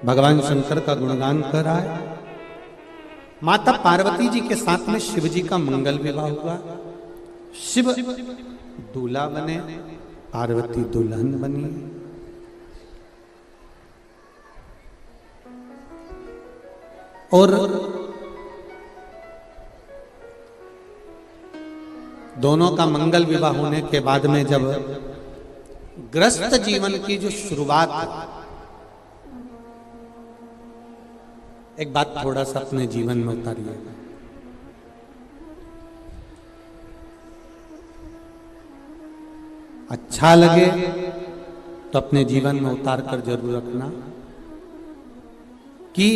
भगवान शंकर का गुणगान कर रहा है। माता पार्वती जी के साथ में शिव जी का मंगल विवाह हुआ। शिव दूल्हा बने, पार्वती दुल्हन बनी। और दोनों का मंगल विवाह होने के बाद में जब ग्रस्त जीवन की जो शुरुआत, एक बात थोड़ा सा अपने जीवन में उतारिए। अच्छा लगे तो अपने जीवन में उतार कर जरूर रखना कि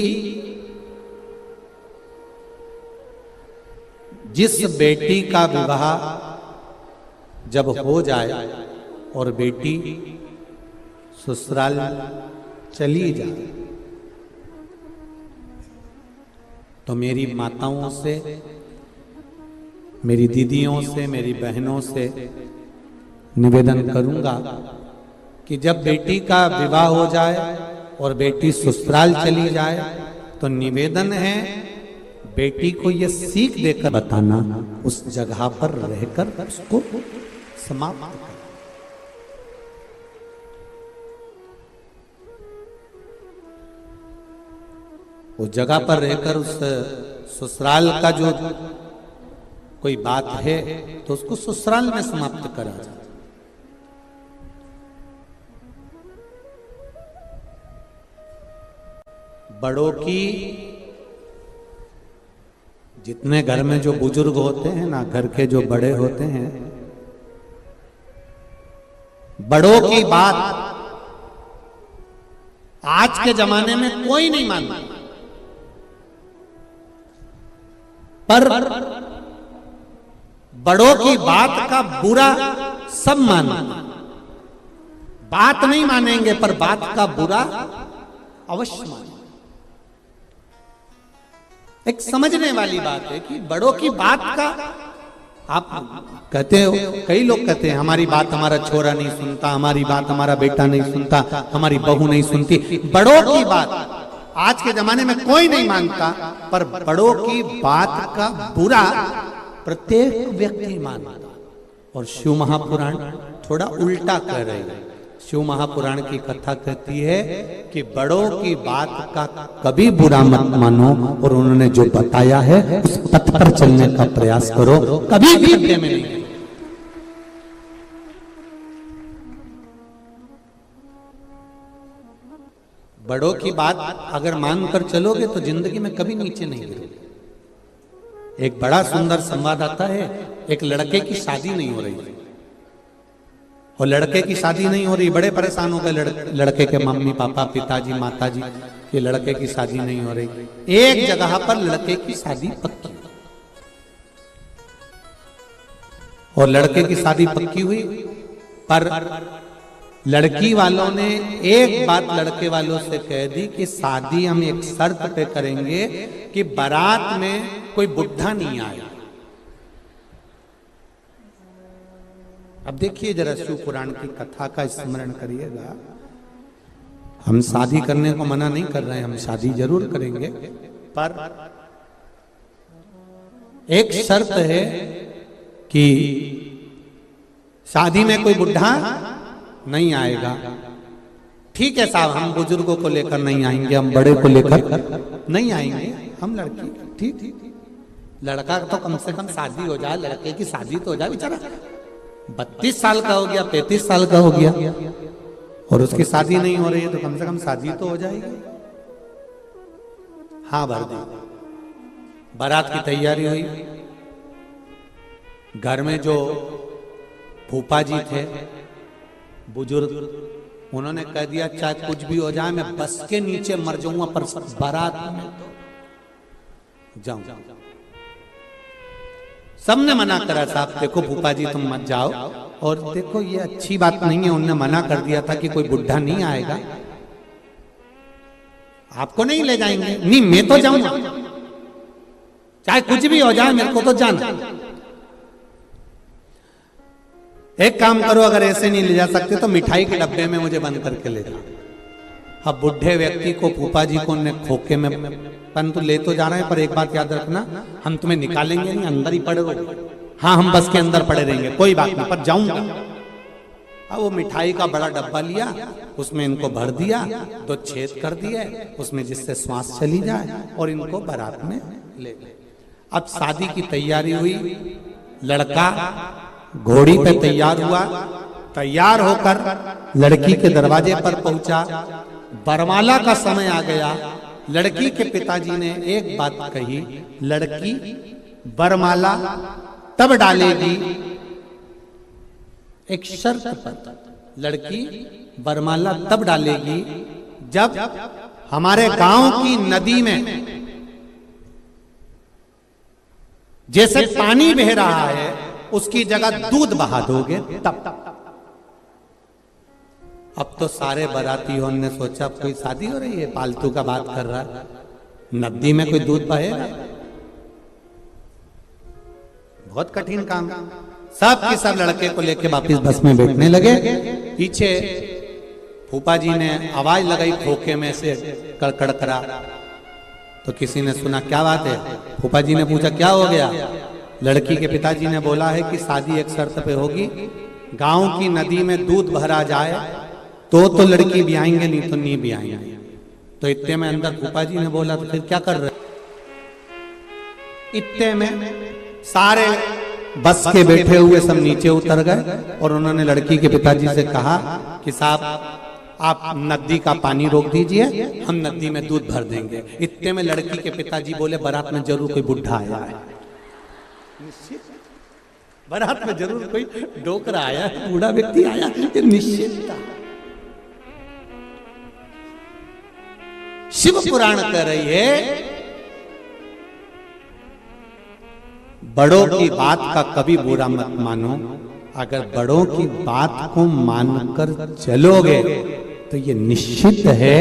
जिस बेटी का विवाह जब हो जाए और बेटी ससुराल चली जाए तो मेरी माताओं से, मेरी दीदियों से, मेरी बहनों से निवेदन करूंगा कि जब बेटी का विवाह हो जाए और बेटी ससुराल चली जाए तो निवेदन है बेटी को यह सीख देकर बताना, उस जगह पर रहकर उसको समाप्त कर। उस जगह पर रहकर उस ससुराल का जो कोई बात है तो उसको ससुराल में समाप्त करा जाए। बड़ों की, जितने घर में जो बुजुर्ग होते हैं ना, घर के जो बड़े होते हैं, बड़ों की बात आज के जमाने में कोई नहीं मानता, पर बड़ों की बात का बुरा सब मानते। बात नहीं मानेंगे पर बात का बुरा अवश्य मानेंगे। एक समझने वाली बात है कि बड़ों की बात का, आप कहते हो, कई लोग कहते हैं हमारी बात हमारा छोरा नहीं सुनता, हमारी बात हमारा बेटा नहीं सुनता, हमारी बहू नहीं सुनती। बड़ों की बात आज के जमाने में कोई नहीं मानता, पर बड़ों की बात का बुरा प्रत्येक व्यक्ति मानता। और शिव महापुराण थोड़ा उल्टा कह रहे हैं। शिव महापुराण की कथा कहती है कि बड़ों की बात का कभी बुरा मत मानो और उन्होंने जो बताया है उस पथ पर चलने का प्रयास करो, कभी भी खड्डे में नहीं। बड़ों की बात अगर मानकर चलोगे तो जिंदगी में कभी नीचे नहीं गिरोगे। एक बड़ा सुंदर संवाद आता है, एक लड़के की शादी नहीं हो रही और लड़के की शादी नहीं हो रही, बड़े परेशान हो गए लड़के के मम्मी पापा, पिताजी, माताजी कि लड़के की शादी नहीं हो रही। एक जगह पर लड़के की शादी पक्की और लड़के की शादी पक्की हुई, पर लड़की वालों ने एक बात लड़के वालों से कह दी कि शादी हम एक शर्त पे करेंगे कि बारात में कोई बुढ़ा नहीं आए। अब देखिए जरा शिव पुराण की कथा का स्मरण करिएगा। हम शादी करने को मना नहीं कर रहे हैं, हम शादी जरूर करेंगे, पर एक शर्त है कि शादी में कोई बुढ़ा नहीं आएगा। ठीक है साहब, हम बुजुर्गों को लेकर नहीं आएंगे, हम बड़े को लेकर नहीं आएंगे, हम लड़की, ठीक, लड़का तो कम से कम शादी हो जाए, लड़के की शादी तो हो जाए। बेचारा 32 साल का हो गया, 35 साल का हो गया और उसकी शादी नहीं हो रही है तो कम से कम शादी तो हो जाएगी। हाँ भर दी। बारात की तैयारी हुई। घर में जो फूफा जी थे बुजुर्ग, उन्होंने कह दिया चाहे कुछ भी हो जाए, मैं बस के नीचे मर जाऊंगा पर बारात में तो जाऊं। सबने मना करा, साहब देखो फूफा जी तुम मत जाओ, और देखो ये अच्छी बात नहीं है, उन्होंने मना कर दिया था कि कोई बुढ़ा नहीं आएगा, आपको नहीं ले जाएंगे। नहीं मैं तो जाऊंगा, चाहे कुछ भी हो जाए मेरे को तो जाना। एक काम करो, अगर ऐसे नहीं ले जा सकते तो मिठाई के डब्बे में मुझे बंद करके ले जाओ। अब बुढ़े व्यक्ति को फूफा जी को ने खोखे में, परंतु ले तो जा रहे हैं, पर एक बात याद रखना, हम तुम्हें निकालेंगे नहीं, अंदर ही पड़े रहो। हाँ हम बस के अंदर पड़े रहेंगे, कोई बात नहीं, पर जाऊंगा। अब वो मिठाई का बड़ा डब्बा लिया, उसमें इनको भर दिया, 2 छेद कर दिए उसमें जिससे श्वास चली जाए, और इनको बारात में ले गए। अब शादी की तैयारी हुई, लड़का घोड़ी पे तैयार हुआ, तैयार होकर लड़की के दरवाजे पर पहुंचा। बरमाला का समय आ गया। लड़की के पिताजी ने एक बात कही, लड़की बरमाला तब डालेगी, एक शर्त पर, लड़की बरमाला तब डालेगी जब हमारे गांव की नदी में जैसे पानी बह रहा है उसकी जगह दूध बहा दोगे तब। अब तो सारे बारातियों ने सोचा अब कोई शादी हो रही है, पालतू का बात कर रहा है, नदी में कोई दूध बहेगा, बहुत कठिन काम। सब के सब लड़के को लेके वापिस बस में बैठने लगे। पीछे फूफा जी ने आवाज लगाई खोखे में से, कड़कड़ करा, तो किसी ने सुना क्या बात है। फूफा जी ने पूछा क्या हो गया। लड़की के पिताजी ने बोला है कि शादी एक शर्त पे होगी, गांव की नदी में दूध भरा जाए तो लड़की भी आएंगे, नहीं तो नहीं भी आएंगे। तो इतने में अंदर फूफा जी ने बोला तो फिर क्या कर रहे। इतने में सारे बस के बैठे हुए सब नीचे उतर गए और उन्होंने लड़की के पिताजी से कहा कि साहब आप नदी का पानी रोक दीजिए, हम नदी में दूध भर देंगे। इतने में लड़की के पिताजी बोले बारात में जरूर कोई बुढ़ा आया है, बारात में जरूर कोई डोकरा आया है, बूढ़ा व्यक्ति आया, ये निश्चित था। शिव पुराण कह रही है बड़ों की बात का कभी बुरा मत मानो, अगर बड़ों की बात को मानकर चलोगे तो ये निश्चित है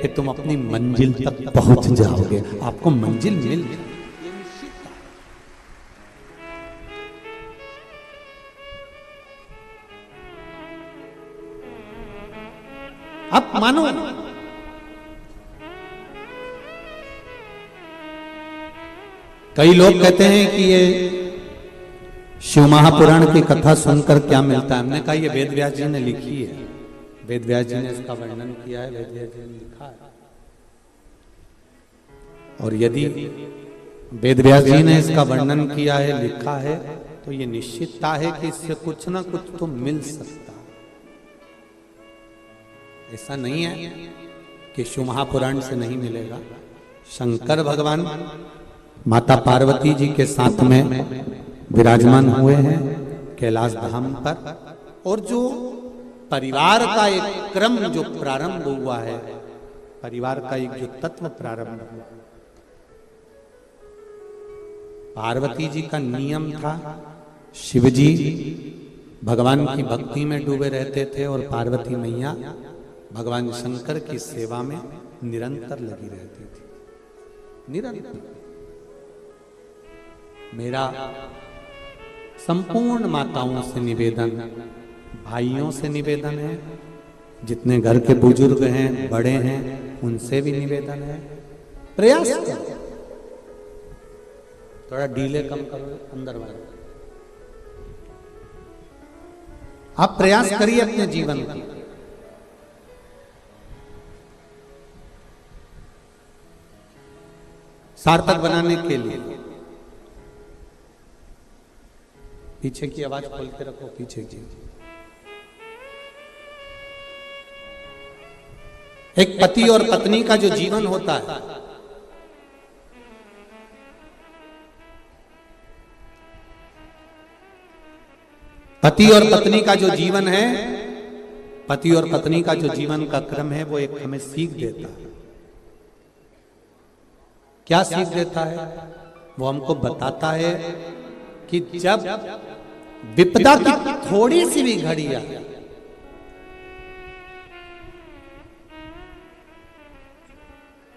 कि तुम अपनी मंजिल तक पहुंच जाओगे, आपको मंजिल मिल जाएगी। अब मानो कई लोग कहते हैं कि ये शिव महापुराण की कथा सुनकर क्या मिलता है। हमने कहा ये वेद व्यास जी ने लिखी है, वेद व्यास जी ने इसका वर्णन किया है, वेद व्यास जी ने लिखा है। और यदि वेद व्यास जी ने इसका वर्णन किया है, लिखा है, तो ये निश्चितता है कि इससे कुछ ना कुछ तो मिल सकता। ऐसा नहीं है कि शिव महापुराण से नहीं मिलेगा। शंकर भगवान माता पार्वती जी के साथ में विराजमान हुए हैं कैलाश धाम पर, और जो परिवार का एक क्रम जो प्रारंभ हुआ है, परिवार का एक जो तत्व प्रारंभ हुआ, पार्वती जी का नियम था, शिव जी भगवान की भक्ति में डूबे रहते थे और पार्वती मैया भगवान शंकर की सेवा में निरंतर लगी रहती थी, निरंतर। मेरा संपूर्ण माताओं से निवेदन, भाइयों से निवेदन है, जितने घर के बुजुर्ग हैं, बड़े हैं, उनसे भी निवेदन है, प्रयास करो, थोड़ा डीले कम करो अंदर वाले, आप प्रयास करिए अपने जीवन का। सार्थक बनाने के लिए। पीछे की आवाज खोल के रखो, पीछे की। एक पति और पत्नी का जो जीवन होता है, पति और पत्नी का जो जीवन है, पति और पत्नी का जो जीवन का क्रम है, वो एक हमें सीख देता है। क्या सीख देता है? वो हमको बताता है कि जब विपदा की थोड़ी सी भी घड़ी आए,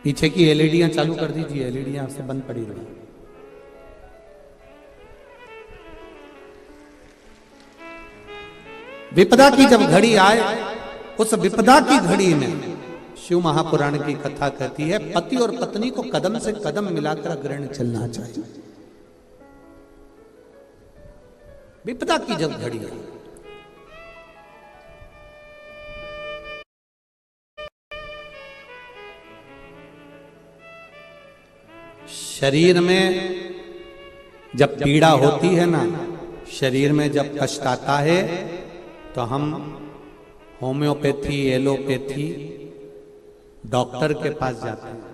पीछे की एलईडियां चालू कर दीजिए, एलईडियां से बंद पड़ी रही। विपदा की जब घड़ी आए, उस विपदा की घड़ी में शिव महापुराण की कथा कहती है पति और पत्नी को कदम से कदम मिलाकर अग्रणी चलना चाहिए। विपदा की जब घड़ी है, शरीर में जब पीड़ा होती है ना, शरीर में जब कष्ट आता है तो हम होम्योपैथी, एलोपैथी, डॉक्टर के पास जाते हैं।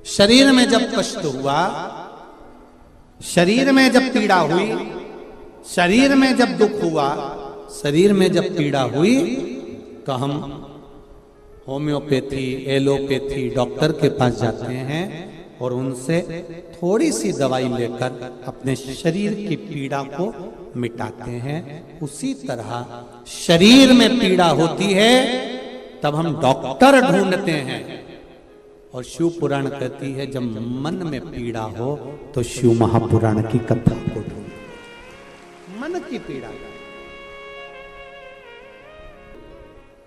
शरीर में जब कष्ट हुआ, शरीर में जब पीड़ा हुई, शरीर में जब दुख हुआ, शरीर में जब पीड़ा हुई तो हम होम्योपैथी, एलोपैथी, डॉक्टर के पास जाते हैं और उनसे थोड़ी सी दवाई लेकर अपने शरीर की पीड़ा को मिटाते हैं। उसी तरह शरीर में पीड़ा होती है तब हम डॉक्टर ढूंढते हैं। और शिव पुराण कहती है जब मन में पीड़ा हो तो शिव महापुराण की कथा को ढूंढो। मन की पीड़ा,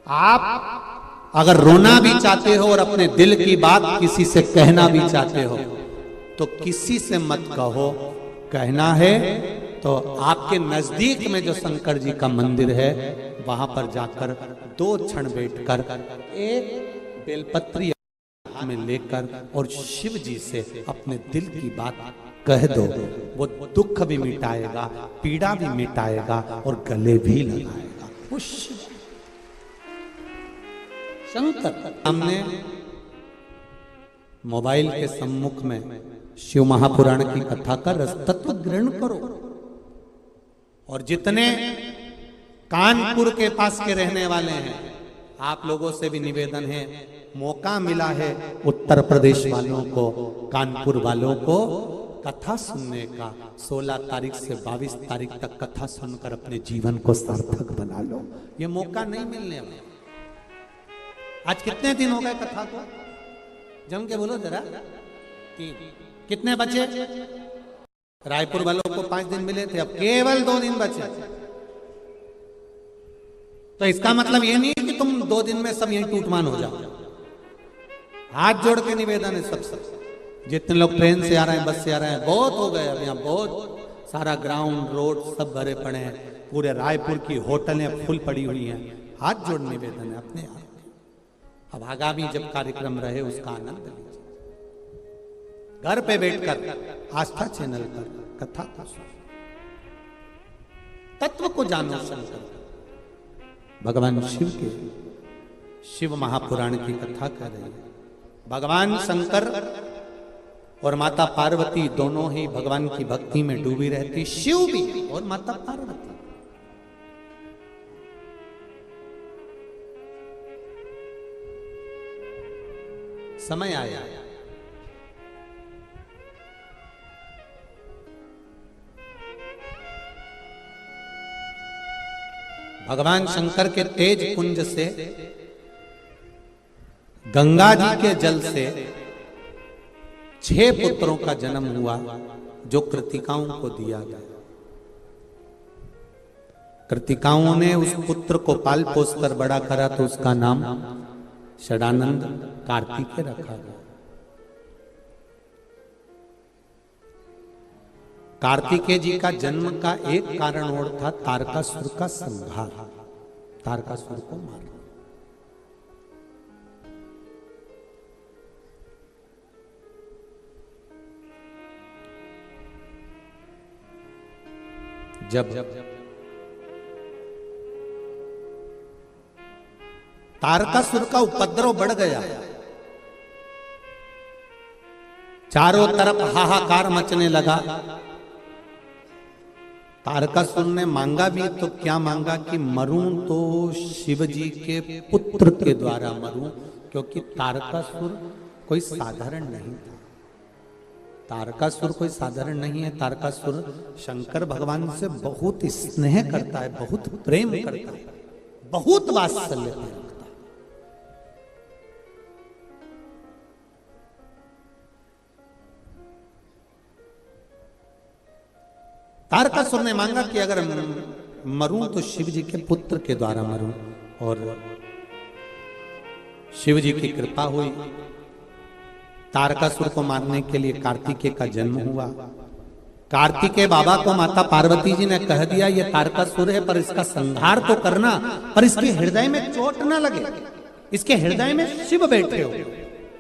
आप अगर रोना भी चाहते हो और अपने दिल की बात किसी से कहना भी चाहते हो तो किसी से मत कहो। कहना है तो आपके नजदीक में जो शंकर जी का मंदिर है वहां पर जाकर 2 क्षण बैठकर एक बेलपत्री में लेकर और शिव जी से अपने दिल की बात कह दो। वो दुख भी मिटाएगा, पीड़ा भी मिटाएगा और गले भी लगाएगा। वो शंकर हमने मोबाइल के सम्मुख में शिव महापुराण की कथा का रस तत्व ग्रहण करो। और जितने कानपुर के पास के रहने वाले हैं, आप लोगों से भी निवेदन है, मौका मिला है उत्तर प्रदेश वालों को, कानपुर वालों को कथा सुनने का, 16 तारीख से 22 तारीख तक कथा सुनकर अपने जीवन को सार्थक बना लो। ये मौका नहीं मिलने वाला। आज कितने दिन हो गए कथा को? जम के बोलो जरा। 3। कितने बचे? रायपुर वालों को 5 दिन मिले थे, अब केवल 2 दिन बचे। तो इसका मतलब ये नहीं है कि तुम 2 दिन में सब यहीं टूटमान हो जाओ। हाथ जोड़ के निवेदन है सबसे, जितने लोग ट्रेन से आ रहे हैं, बस से आ रहे हैं, बहुत हो गए। अब यहाँ बहुत सारा ग्राउंड, रोड सब भरे पड़े हैं। पूरे रायपुर की होटलें फुल पड़ी हुई हैं। हाथ जोड़ निवेदन है अपने आप। अब आगामी जब कार्यक्रम रहे उसका आनंद लीजिए। घर पे बैठकर आस्था चैनल पर कथा को सुनो, तत्व को जानो। शंकर भगवान शिव के शिव महापुराण की कथा कर रहे हैं। भगवान शंकर और माता पार्वती दोनों ही भगवान की भक्ति में डूबी रहती, शिव भी और माता पार्वती। समय आया, भगवान शंकर के तेज कुंज से, गंगा जी के जल से 6 पुत्रों का जन्म हुआ जो कृतिकाओं को दिया गया। कृतिकाओं ने उस पुत्र को पाल पोस कर बड़ा करा तो उसका नाम षडानंद कार्तिकेय रखा गया। कार्तिकेय जी का जन्म का एक कारण और था तारकासुर का संहार, तारकासुर को मारना। जब तारकासुर का उपद्रव बढ़ गया, चारों तरफ हाहाकार मचने लगा। तारकासुर ने मांगा भी तो क्या मांगा कि मरूं तो शिव जी के पुत्र के द्वारा मरूं, क्योंकि तारकासुर कोई साधारण नहीं था। तारकासुर कोई साधारण नहीं है। तारकासुर शंकर भगवान से बहुत स्नेह करता है, बहुत प्रेम करता है, बहुत वात्सल्य रखता है। तारकासुर ने मांगा कि अगर मरूं तो शिव जी के पुत्र के द्वारा मरूं। और शिव जी की कृपा हुई, तारकासुर को मारने के लिए कार्तिकेय का जन्म हुआ। कार्तिकेय बाबा को माता पार्वती जी ने कह दिया ये तारकासुर है, पर इसका संहार तो करना, पर इसके हृदय में चोट ना लगे, इसके हृदय में शिव बैठे हो,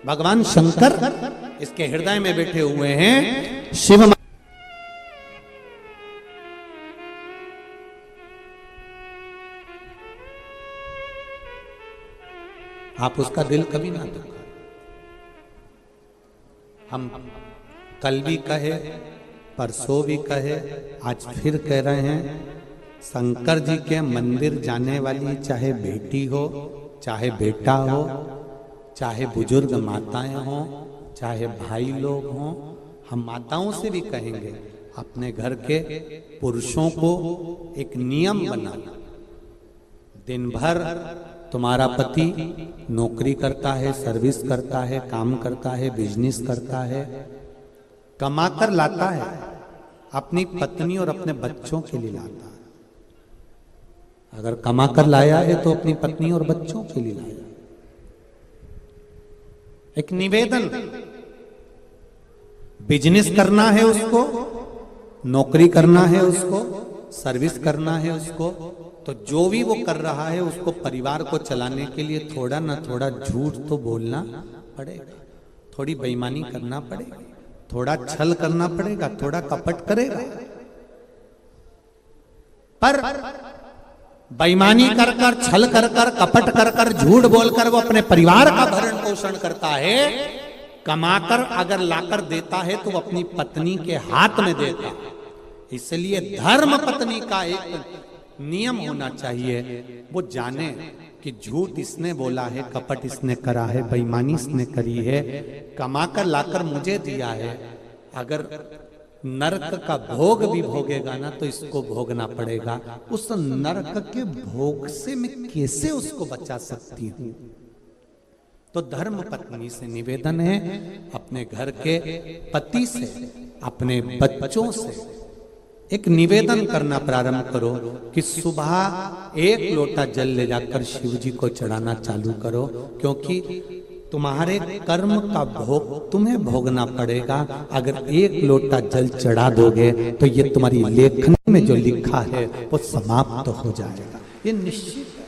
भगवान शंकर इसके हृदय में बैठे हुए हैं। शिव आप उसका दिल कभी ना दुखा। हम कल भी कहे, परसों भी कहे, आज फिर कह रहे हैं, शंकर जी के मंदिर जाने वाली चाहे बेटी हो, चाहे बेटा हो, चाहे बुजुर्ग माताएं हो, चाहे भाई लोग हों, हम माताओं से भी कहेंगे अपने घर के पुरुषों को एक नियम बना, दिन भर तुम्हारा पति नौकरी करता है, सर्विस करता है, काम करता है, बिजनेस करता है, कमाकर लाता है, अपनी पत्नी और अपने बच्चों के लिए लाता है। अगर कमाकर लाया है तो अपनी पत्नी और बच्चों के लिए लाया। एक निवेदन, बिजनेस करना है उसको, नौकरी करना है उसको, सर्विस करना है उसको, तो जो भी वो कर रहा है उसको परिवार को चलाने के लिए थोड़ा ना थोड़ा झूठ तो बोलना पड़ेगा, थोड़ी बेईमानी करना पड़ेगा, थोड़ा छल करना पड़ेगा, थोड़ा कपट करेगा। पर बेईमानी कर कर, छल कर कर, कपट कर कर, झूठ बोलकर वो अपने परिवार का भरण पोषण करता है। कमाकर अगर लाकर देता है तो वो अपनी पत्नी के हाथ में देता है। इसलिए धर्म पत्नी का एक नियम होना चाहिए, वो जाने कि झूठ इसने बोला है, कपट इसने करा है, बेईमानी इसने करी है, कमाकर लाकर मुझे दिया है। अगर नरक का भोग भी भोगेगा ना तो इसको भोगना पड़ेगा। उस नरक के भोग से मैं कैसे उसको बचा सकती हूँ? तो धर्म पत्नी से निवेदन है, अपने घर के पति से, अपने बच्चों से एक निवेदन करना प्रारंभ करो कि सुबह एक लोटा जल ले जाकर शिव जी को चढ़ाना चालू करो, क्योंकि तुम्हारे कर्म का भोग तुम्हें भोगना पड़ेगा। अगर एक लोटा जल चढ़ा दोगे तो ये तुम्हारी लेखन में जो लिखा है वो समाप्त हो जाएगा। ये निश्चित है,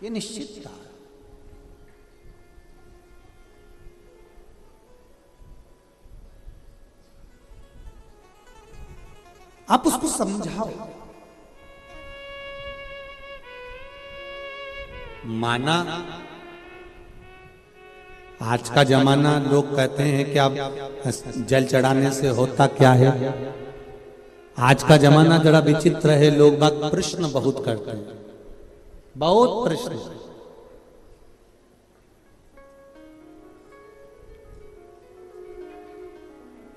ये निश्चित था। आप उसको समझाओ। माना आज का जमाना, लोग कहते हैं कि आप जल चढ़ाने से होता क्या है। आज का जमाना जरा विचित्र है, लोग बात प्रश्न बहुत करते हैं, बहुत प्रश्न।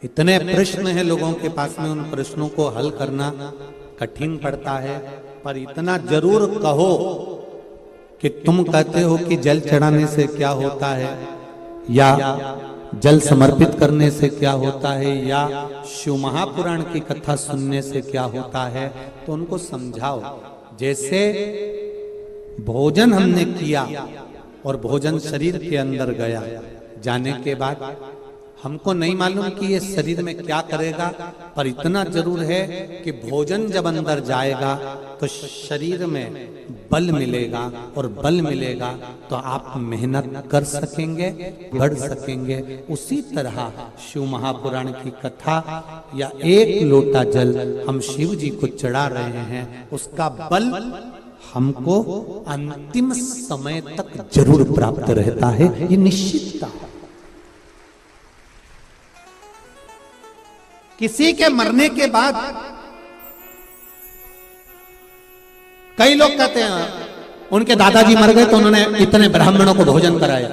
इतने प्रश्न हैं लोगों के पास में, उन प्रश्नों को हल करना कठिन पड़ता है। पर इतना जरूर कहो कि तुम कहते हो कि जल चढ़ाने से क्या होता है, या जल समर्पित करने से क्या होता है, या शिव महापुराण की कथा सुनने से क्या होता है, तो उनको समझाओ। जैसे भोजन हमने किया और भोजन शरीर के अंदर गया, जाने के बाद हमको नहीं मालूम कि ये शरीर में क्या करेगा, पर इतना जरूर है कि भोजन जब अंदर जाएगा तो शरीर में बल मिलेगा, और बल मिलेगा तो आप मेहनत कर सकेंगे, बढ़ सकेंगे। उसी तरह शिव महापुराण की कथा या एक लोटा जल हम शिव जी को चढ़ा रहे हैं, उसका बल हमको अंतिम समय तक जरूर प्राप्त रहता है, ये निश्चितता। किसी के मरने के बाद कई लोग कहते हैं उनके दादाजी मर गए तो उन्होंने इतने ब्राह्मणों को भोजन कराया,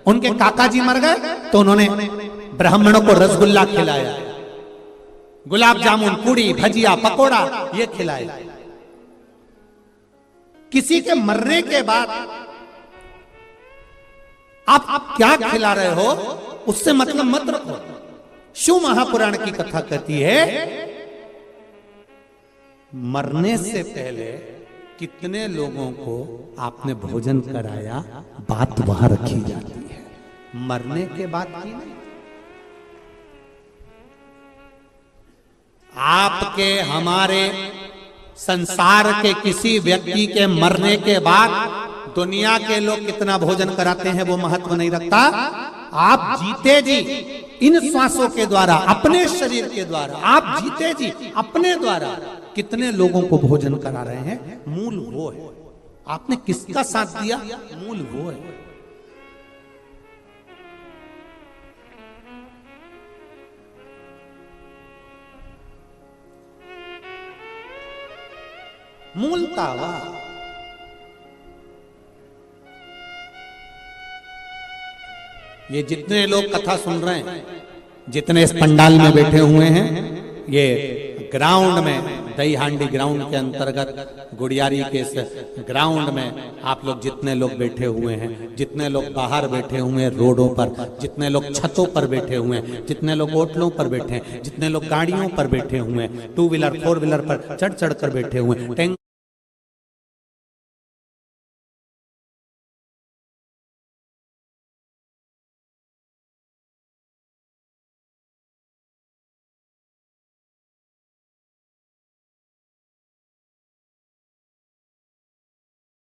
उनके काका जी मर गए तो उन्होंने ब्राह्मणों को रसगुल्ला खिलाया, गुलाब जामुन, पूड़ी, भजिया, पकोड़ा ये खिलाया। किसी के मरने के बाद आप क्या खिला रहे हो उससे मतलब मत रखो। शिव महापुराण की कथा कहती है मरने से पहले कितने लोगों को आपने भोजन कराया, बात वहां रखी जाती है, मरने के बाद की नहीं। आपके हमारे संसार के किसी व्यक्ति के मरने के बाद दुनिया के लोग कितना भोजन कराते हैं वो महत्व नहीं रखता। आप जीते जी इन श्वासों के द्वारा, अपने शरीर के द्वारा, आप जीते जी अपने द्वारा कितने लोगों को भोजन करा रहे हैं, मूल वो है। आपने किसका साथ दिया, मूल वो है। मूलता ये जितने लोग कथा सुन रहे हैं, जितने इस पंडाल में बैठे हुए हैं, ये ग्राउंड में, दही हांडी ग्राउंड के अंतर्गत गुड़ियारी के इस ग्राउंड में आप लोग जितने लोग बैठे हुए हैं, जितने लोग बाहर बैठे हुए हैं रोडों पर, जितने लोग छतों पर बैठे हुए हैं, जितने लोग होटलों पर बैठे हैं, जितने लोग गाड़ियों पर बैठे हुए हैं, 2 व्हीलर 4 व्हीलर पर चढ़ चढ़ कर बैठे हुए हैं, टैंक